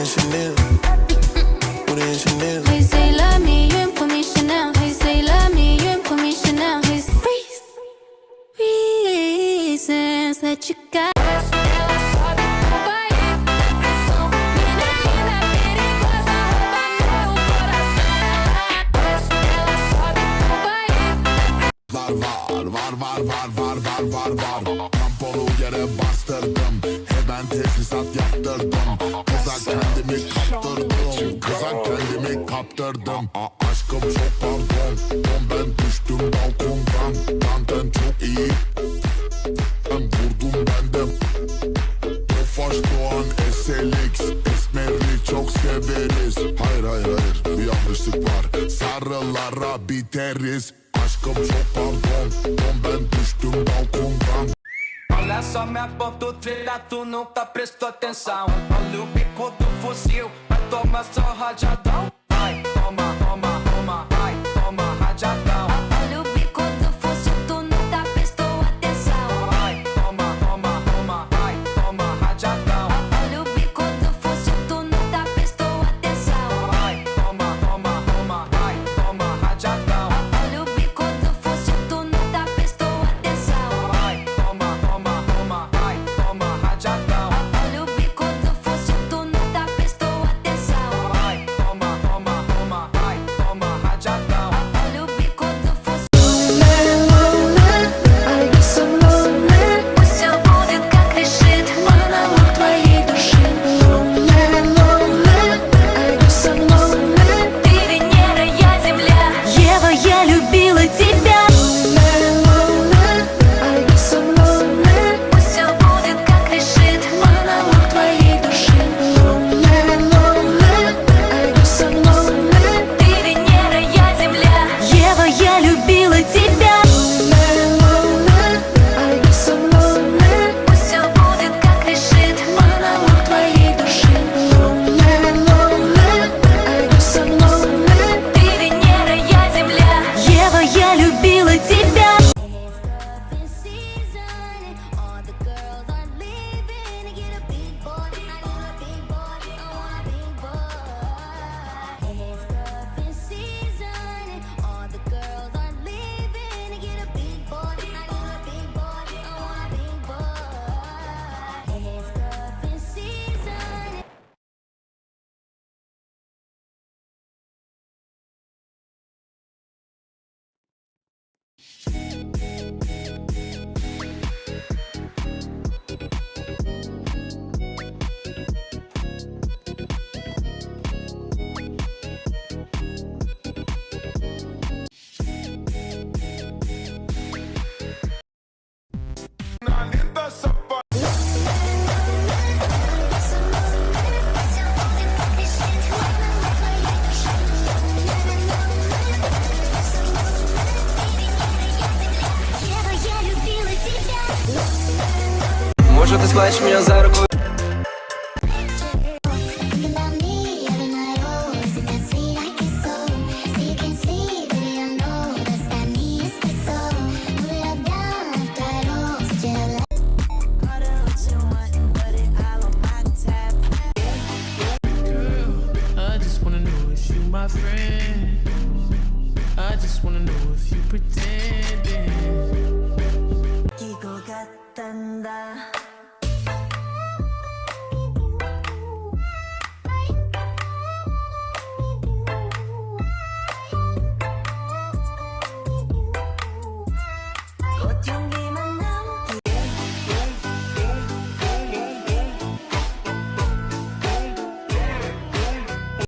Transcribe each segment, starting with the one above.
en Chanel. Booty en Chanel. Please say love me, you ain't put me Chanel. Please say love me, you ain't put me Chanel. Please reasons that you got. Var tamponu yere bastırdım. Hemen tesisat yaptırdım. Kıza kendimi kaptırdım. Kıza kendimi kaptırdım. Aşkım çok pardon. Ben düştüm balkondan. Benden çok iyi. Ben vurdum bende. Tofaş Doğan SLX. Esmeri çok severiz. Hayır bir yanlışlık var. Sarılara biteriz. Aşkım çok pardon, ben düştüm balkondan. Olha só me aponta o trilha, tu nunca prestou atenção. Olha o bico do fuzil, vai tomar só rajadão. Vai, toma, toma, toma, vai, toma rajadão. Olha o bico do fuzil, tu nunca prestou atenção. Vai, toma, toma, toma, vai, toma rajadão. Olha o bico do fuzil, tu nunca prestou atenção. Vai, toma, toma, toma, vai, toma rajadão. Olha o bico do fuzil, tu nunca prestou atenção. Vai, toma, toma, toma, vai, toma rajadão. Olha o bico do fuzil, tu nunca prestou atenção. Vai, toma, toma, toma, vai, toma rajadão. Olha o bico do fuzil. Пусть все будет как решит монолог твоей души. Ты Венера, я Земля. Ева, я любила тебя. Пусть все будет как решит монолог твоей души. Ты Венера, я Земля. Ева, я любила тебя. Пусть все будет как решит монолог твоей души. Ты Венера, я Земля. Ева, я любила тебя. Может, ты схватишь меня за руку? I just wanna know if you my friend. I just wanna know if you pretending. 이거 같단다. 곧 용기만 남기.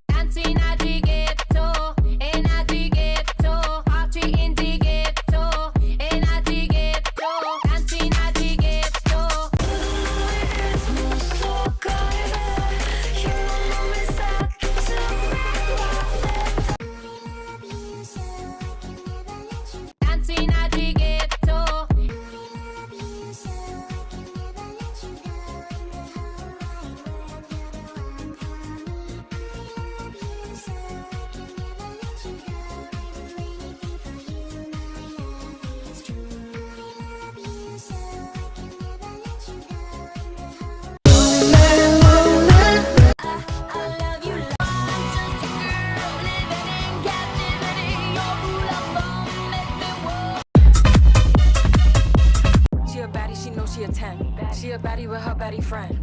Dancing at the ghetto, and at the ghetto, party in the ghetto, and at the ghetto, dancing at the ghetto. baddie with her baddie friend.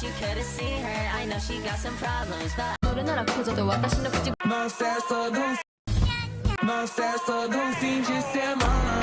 You could've seen her. I know she got some problems, but Não cessa do fim de semana.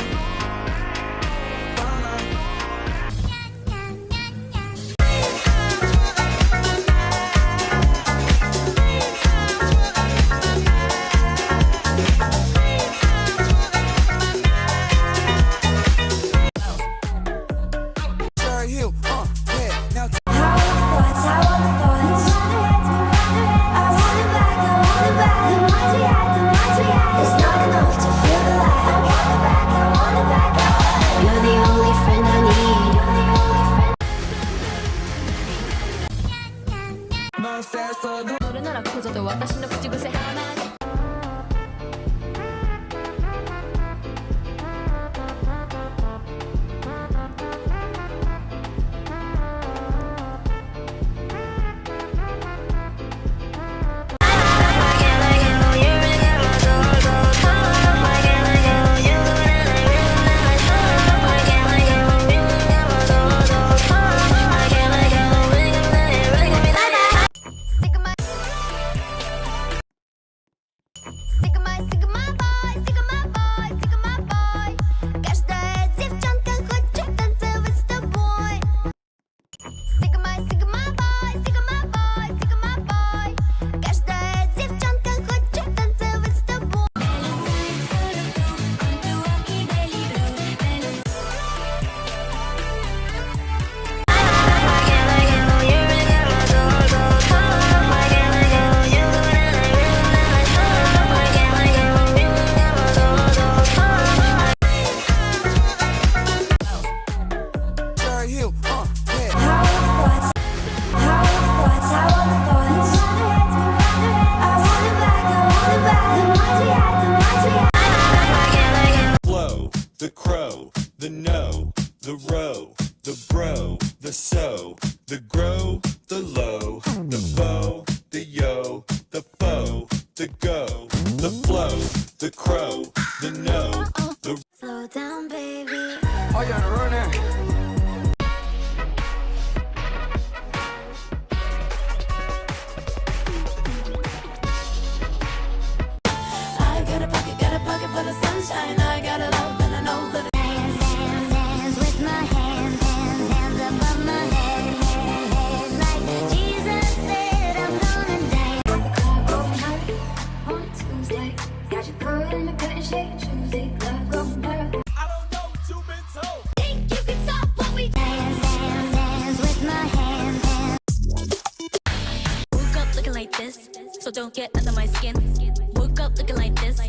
The crow, the no, the row, the bro, the so, the grow, the low, the bow, the yo, the foe, the go, the flow, the crow, the no, the slow down, baby. Oh, you're running. I got a pocket full of sunshine. I got a love and I know that hands with my hands above my head, like Jesus said I'm gonna dance. On Tuesday, got you pulling the curtain shake, Tuesday, love go down. I don't know what you've been told. Think you can stop what we hands with my hands. Woke up looking like this, so don't get under my skin. Woke up looking like this.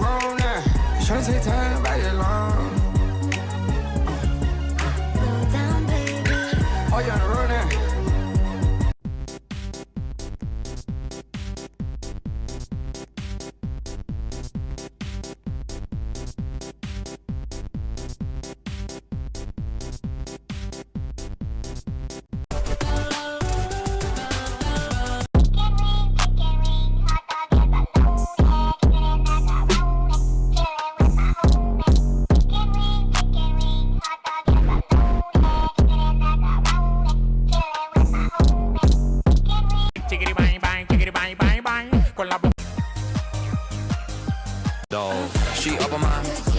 room now. Tryna take time by your long. Go down, baby. Oh, you on the road now. She up on my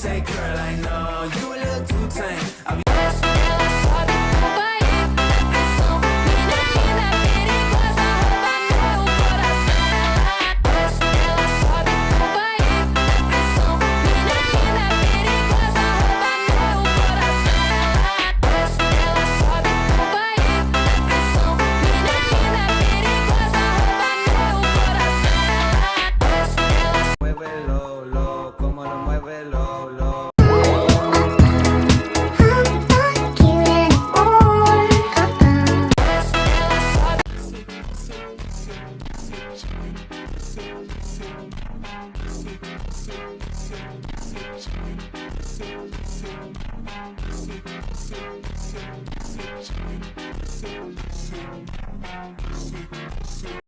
say, girl, I know you a little too tame.